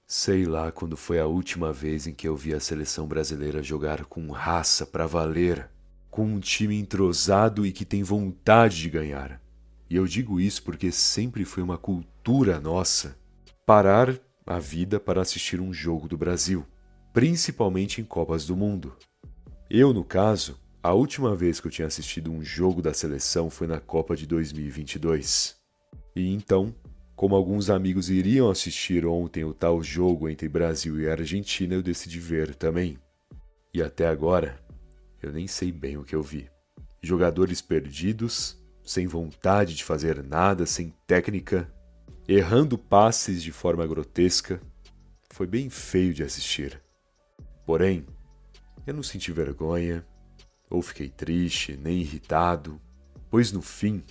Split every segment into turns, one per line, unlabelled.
Sei lá quando foi a última vez em que eu vi a seleção brasileira jogar com raça pra valer, com um time entrosado e que tem vontade de ganhar. E eu digo isso porque sempre foi uma cultura nossa parar a vida para assistir um jogo do Brasil, principalmente em Copas do Mundo. Eu, no caso, a última vez que eu tinha assistido um jogo da seleção foi na Copa de 2022. E então, como alguns amigos iriam assistir ontem o tal jogo entre Brasil e Argentina, eu decidi ver também. E até agora, eu nem sei bem o que eu vi. Jogadores perdidos, sem vontade de fazer nada, sem técnica, errando passes de forma grotesca. Foi bem feio de assistir. Porém, eu não senti vergonha, ou fiquei triste, nem irritado, pois no fim,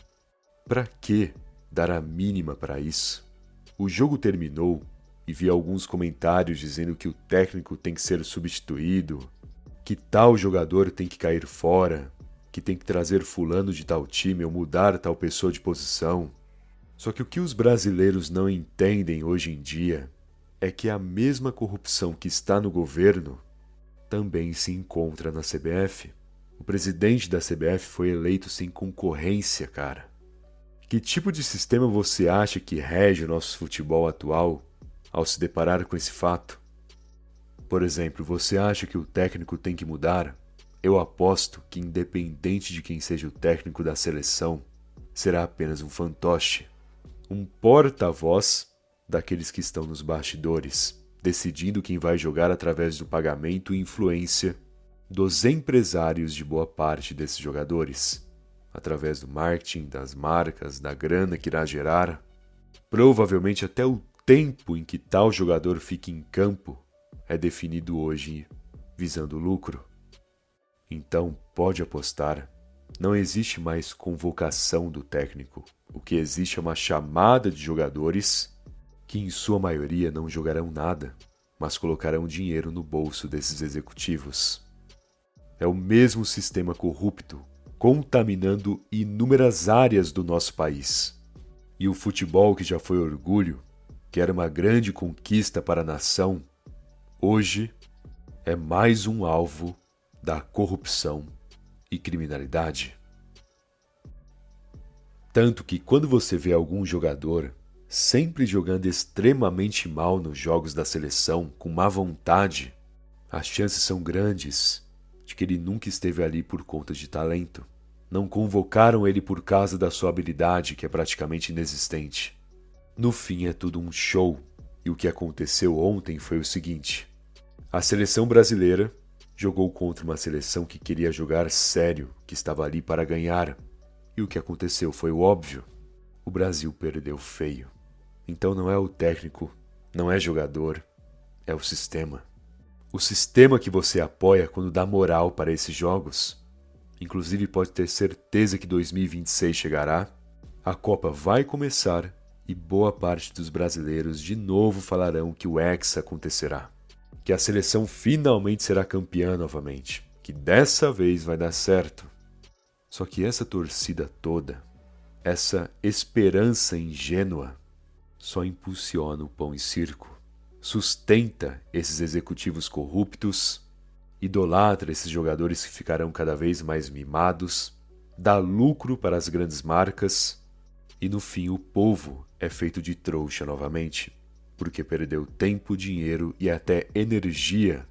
pra que dar a mínima para isso? O jogo terminou e vi alguns comentários dizendo que o técnico tem que ser substituído, que tal jogador tem que cair fora, que tem que trazer fulano de tal time ou mudar tal pessoa de posição. Só que o que os brasileiros não entendem hoje em dia é que a mesma corrupção que está no governo também se encontra na CBF. O presidente da CBF foi eleito sem concorrência, cara. Que tipo de sistema você acha que rege o nosso futebol atual ao se deparar com esse fato? Por exemplo, você acha que o técnico tem que mudar? Eu aposto que, independente de quem seja o técnico da seleção, será apenas um fantoche, um porta-voz daqueles que estão nos bastidores, decidindo quem vai jogar através do pagamento e influência dos empresários de boa parte desses jogadores, através do marketing, das marcas, da grana que irá gerar, provavelmente até o tempo em que tal jogador fique em campo é definido hoje visando lucro. Então, pode apostar, não existe mais convocação do técnico. O que existe é uma chamada de jogadores que, em sua maioria, não jogarão nada, mas colocarão dinheiro no bolso desses executivos. É o mesmo sistema corrupto, contaminando inúmeras áreas do nosso país. E o futebol, que já foi orgulho, que era uma grande conquista para a nação, hoje é mais um alvo da corrupção e criminalidade. Tanto que quando você vê algum jogador sempre jogando extremamente mal nos jogos da seleção, com má vontade, as chances são grandes de que ele nunca esteve ali por conta de talento. Não convocaram ele por causa da sua habilidade, que é praticamente inexistente. No fim é tudo um show, e o que aconteceu ontem foi o seguinte: a seleção brasileira jogou contra uma seleção que queria jogar sério, que estava ali para ganhar. E o que aconteceu foi o óbvio. O Brasil perdeu feio. Então não é o técnico, não é jogador, é o sistema. O sistema que você apoia quando dá moral para esses jogos. Inclusive pode ter certeza que 2026 chegará, a Copa vai começar e boa parte dos brasileiros de novo falarão que o Hexa acontecerá. Que a seleção finalmente será campeã novamente, que dessa vez vai dar certo. Só que essa torcida toda, essa esperança ingênua, só impulsiona o pão e circo, sustenta esses executivos corruptos, idolatra esses jogadores que ficarão cada vez mais mimados, dá lucro para as grandes marcas e no fim o povo é feito de trouxa novamente, porque perdeu tempo, dinheiro e até energia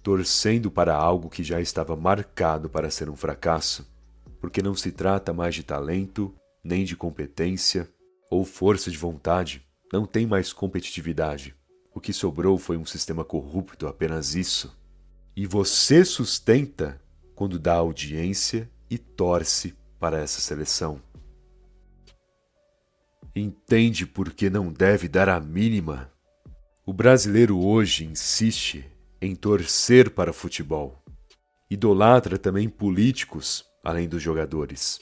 torcendo para algo que já estava marcado para ser um fracasso, porque não se trata mais de talento, nem de competência ou força de vontade, não tem mais competitividade. O que sobrou foi um sistema corrupto, apenas isso. E você sustenta quando dá audiência e torce para essa seleção. Entende por que não deve dar a mínima? O brasileiro hoje insiste em torcer para futebol. Idolatra também políticos, além dos jogadores.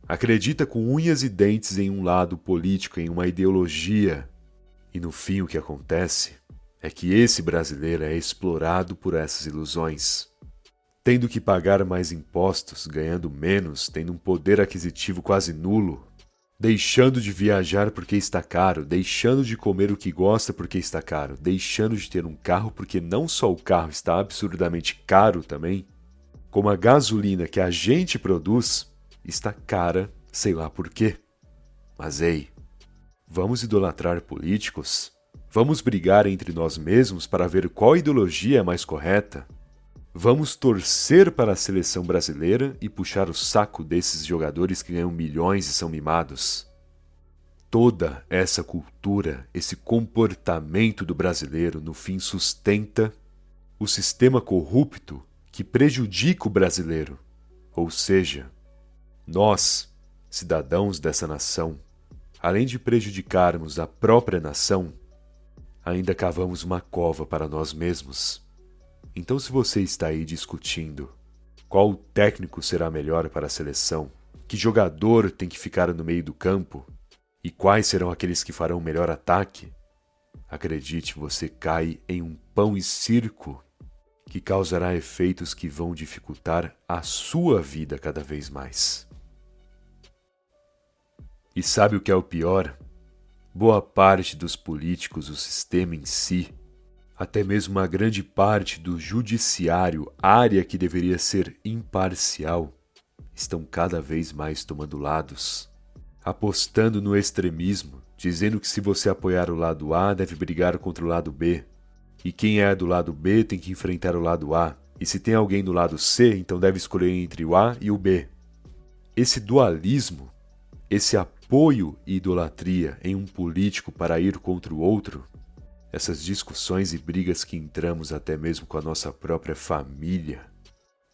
Acredita com unhas e dentes em um lado político, em uma ideologia. E no fim o que acontece é que esse brasileiro é explorado por essas ilusões. Tendo que pagar mais impostos, ganhando menos, tendo um poder aquisitivo quase nulo, deixando de viajar porque está caro, deixando de comer o que gosta porque está caro, deixando de ter um carro porque não só o carro está absurdamente caro também, como a gasolina que a gente produz está cara, sei lá por quê. Mas ei, vamos idolatrar políticos? Vamos brigar entre nós mesmos para ver qual ideologia é mais correta? Vamos torcer para a seleção brasileira e puxar o saco desses jogadores que ganham milhões e são mimados? Toda essa cultura, esse comportamento do brasileiro, no fim sustenta o sistema corrupto que prejudica o brasileiro. Ou seja, nós, cidadãos dessa nação, além de prejudicarmos a própria nação, ainda cavamos uma cova para nós mesmos. Então, se você está aí discutindo qual técnico será melhor para a seleção, que jogador tem que ficar no meio do campo e quais serão aqueles que farão o melhor ataque, acredite, você cai em um pão e circo que causará efeitos que vão dificultar a sua vida cada vez mais. E sabe o que é o pior? Boa parte dos políticos, o sistema em si, até mesmo uma grande parte do judiciário, área que deveria ser imparcial, estão cada vez mais tomando lados, apostando no extremismo, dizendo que se você apoiar o lado A, deve brigar contra o lado B, e quem é do lado B tem que enfrentar o lado A, e se tem alguém do lado C, então deve escolher entre o A e o B. Esse dualismo, esse apoio e idolatria em um político para ir contra o outro, essas discussões e brigas que entramos até mesmo com a nossa própria família,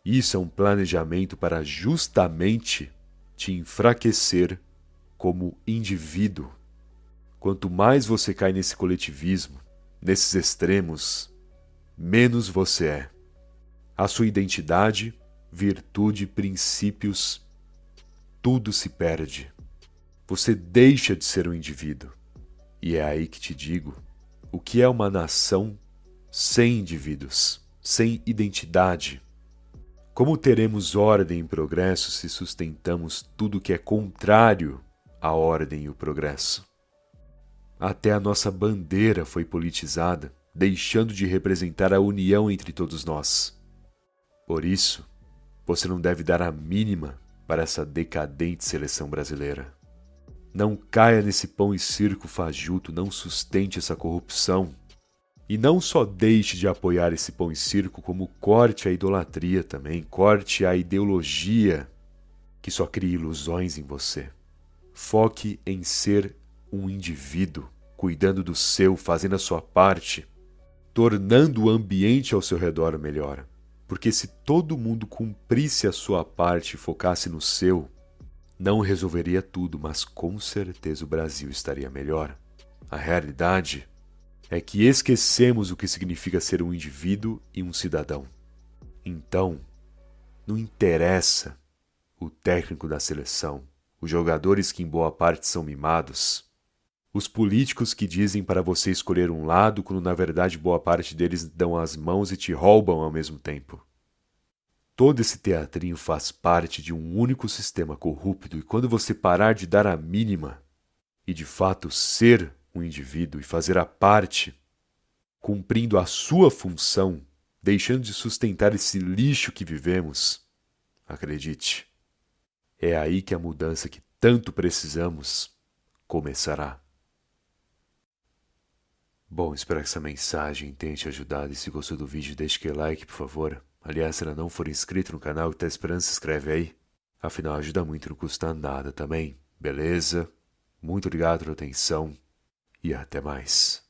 isso é um planejamento para justamente te enfraquecer como indivíduo. Quanto mais você cai nesse coletivismo, nesses extremos, menos você é. A sua identidade, virtude, princípios, tudo se perde. Você deixa de ser um indivíduo. E é aí que te digo, o que é uma nação sem indivíduos, sem identidade? Como teremos ordem e progresso se sustentamos tudo que é contrário à ordem e o progresso? Até a nossa bandeira foi politizada, deixando de representar a união entre todos nós. Por isso, você não deve dar a mínima para essa decadente seleção brasileira. Não caia nesse pão e circo fajuto, não sustente essa corrupção. E não só deixe de apoiar esse pão e circo, como corte a idolatria também, corte a ideologia que só cria ilusões em você. Foque em ser um indivíduo, cuidando do seu, fazendo a sua parte, tornando o ambiente ao seu redor melhor. Porque se todo mundo cumprisse a sua parte e focasse no seu, não resolveria tudo, mas com certeza o Brasil estaria melhor. A realidade é que esquecemos o que significa ser um indivíduo e um cidadão. Então, não interessa o técnico da seleção, os jogadores que em boa parte são mimados, os políticos que dizem para você escolher um lado quando na verdade boa parte deles dão as mãos e te roubam ao mesmo tempo. Todo esse teatrinho faz parte de um único sistema corrupto e quando você parar de dar a mínima e de fato ser um indivíduo e fazer a parte, cumprindo a sua função, deixando de sustentar esse lixo que vivemos, acredite, é aí que a mudança que tanto precisamos começará. Bom, espero que essa mensagem tenha te ajudado e se gostou do vídeo deixe aquele like, por favor. Aliás, se ainda não for inscrito no canal e está esperando, se inscreve aí. Afinal, ajuda muito e não custa nada também, beleza? Muito obrigado pela atenção e até mais.